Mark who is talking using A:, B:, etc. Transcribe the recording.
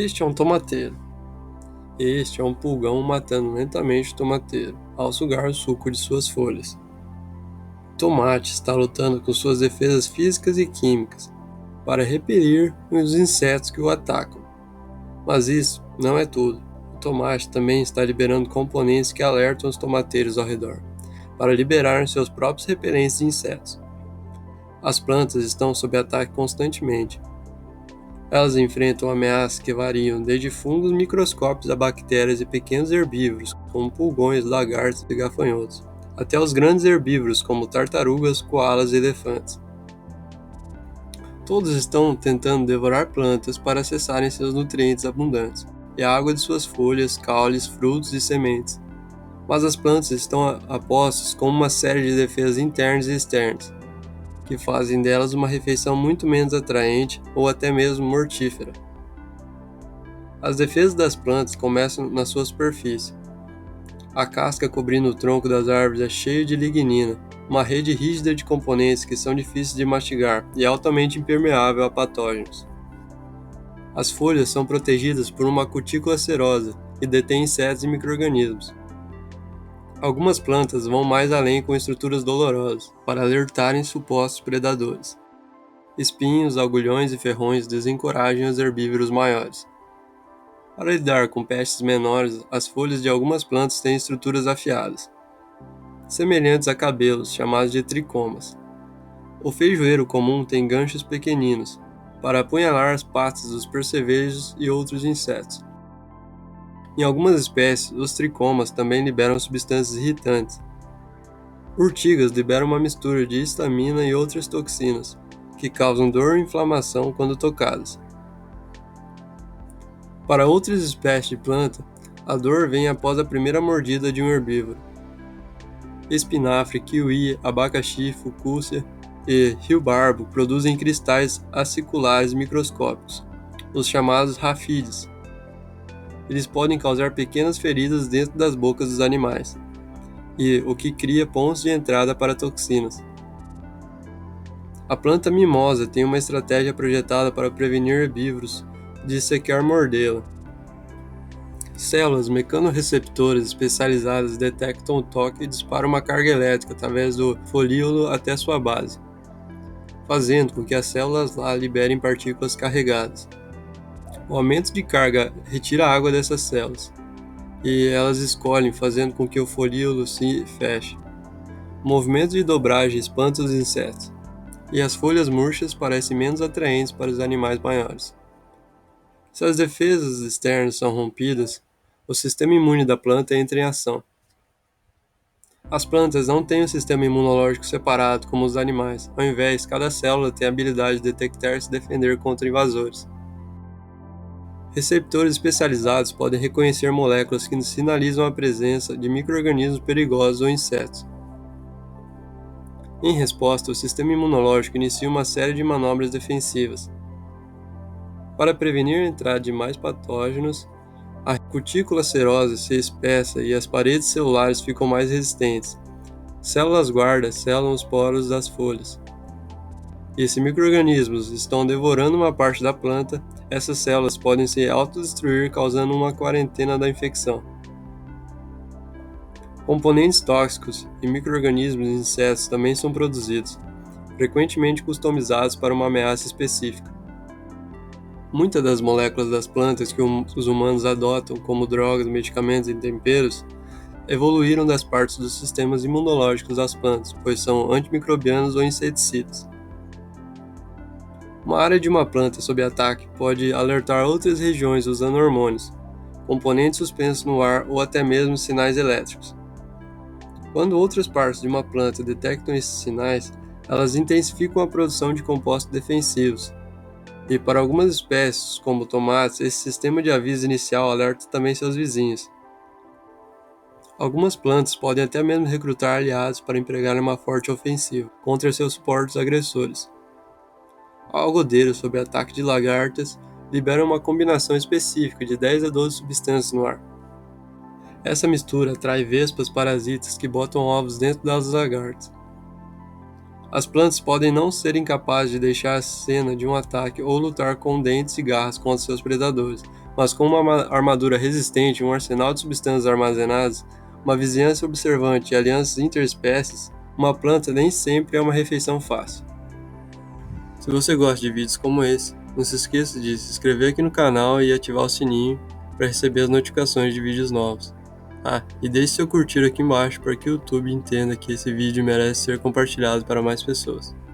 A: Este é um tomateiro. Este é um pulgão matando lentamente o tomateiro ao sugar o suco de suas folhas. O tomate está lutando com suas defesas físicas e químicas para repelir os insetos que o atacam. Mas isso não é tudo. O tomate também está liberando componentes que alertam os tomateiros ao redor, para liberarem seus próprios repelentes de insetos. As plantas estão sob ataque constantemente. Elas enfrentam ameaças que variam desde fungos microscópicos a bactérias e pequenos herbívoros, como pulgões, lagartos e gafanhotos, até os grandes herbívoros, como tartarugas, koalas e elefantes. Todos estão tentando devorar plantas para acessarem seus nutrientes abundantes, e a água de suas folhas, caules, frutos e sementes. Mas as plantas estão apostas como uma série de defesas internas e externas, que fazem delas uma refeição muito menos atraente ou até mesmo mortífera. As defesas das plantas começam na sua superfície. A casca cobrindo o tronco das árvores é cheia de lignina, uma rede rígida de componentes que são difíceis de mastigar e altamente impermeável a patógenos. As folhas são protegidas por uma cutícula serosa e detém insetos e micro-organismos. Algumas plantas vão mais além com estruturas dolorosas, para alertarem supostos predadores. Espinhos, agulhões e ferrões desencorajam os herbívoros maiores. Para lidar com pestes menores, as folhas de algumas plantas têm estruturas afiadas, semelhantes a cabelos, chamados de tricomas. O feijoeiro comum tem ganchos pequeninos, para apunhalar as patas dos percevejos e outros insetos. Em algumas espécies, os tricomas também liberam substâncias irritantes. Urtigas liberam uma mistura de histamina e outras toxinas, que causam dor e inflamação quando tocadas. Para outras espécies de planta, a dor vem após a primeira mordida de um herbívoro. Espinafre, kiwi, abacaxi, fucúcia e rio-barbo produzem cristais aciculares microscópicos, os chamados rafídeos. Eles podem causar pequenas feridas dentro das bocas dos animais, o que cria pontos de entrada para toxinas. A planta mimosa tem uma estratégia projetada para prevenir herbívoros de sequer mordê-la. Células mecanorreceptoras especializadas detectam o toque e disparam uma carga elétrica através do folíolo até sua base, fazendo com que as células lá liberem partículas carregadas. O aumento de carga retira a água dessas células, e elas escolhem, fazendo com que o folíolo se feche. O movimento de dobragem espanta os insetos, e as folhas murchas parecem menos atraentes para os animais maiores. Se as defesas externas são rompidas, o sistema imune da planta entra em ação. As plantas não têm um sistema imunológico separado como os animais, ao invés, cada célula tem a habilidade de detectar e se defender contra invasores. Receptores especializados podem reconhecer moléculas que sinalizam a presença de micro-organismos perigosos ou insetos. Em resposta, o sistema imunológico inicia uma série de manobras defensivas. Para prevenir a entrada de mais patógenos, a cutícula serosa se espessa e as paredes celulares ficam mais resistentes. Células guarda selam os poros das folhas. E se micro-organismos estão devorando uma parte da planta, essas células podem se autodestruir, causando uma quarentena da infecção. Componentes tóxicos e micro-organismos e insetos também são produzidos, frequentemente customizados para uma ameaça específica. Muitas das moléculas das plantas que os humanos adotam como drogas, medicamentos e temperos evoluíram das partes dos sistemas imunológicos das plantas, pois são antimicrobianos ou inseticidas. Uma área de uma planta sob ataque pode alertar outras regiões usando hormônios, componentes suspensos no ar ou até mesmo sinais elétricos. Quando outras partes de uma planta detectam esses sinais, elas intensificam a produção de compostos defensivos. E para algumas espécies, como tomates, esse sistema de aviso inicial alerta também seus vizinhos. Algumas plantas podem até mesmo recrutar aliados para empregar uma forte ofensiva contra seus suportes agressores. O algodeiro, sob ataque de lagartas, libera uma combinação específica de 10 a 12 substâncias no ar. Essa mistura atrai vespas parasitas que botam ovos dentro das lagartas. As plantas podem não serem capazes de deixar a cena de um ataque ou lutar com dentes e garras contra seus predadores, Mas com uma armadura resistente, um arsenal de substâncias armazenadas, uma vizinhança observante e alianças interespécies, uma planta nem sempre é uma refeição fácil. Se você gosta de vídeos como esse, não se esqueça de se inscrever aqui no canal e ativar o sininho para receber as notificações de vídeos novos. E deixe seu curtir aqui embaixo para que o YouTube entenda que esse vídeo merece ser compartilhado para mais pessoas.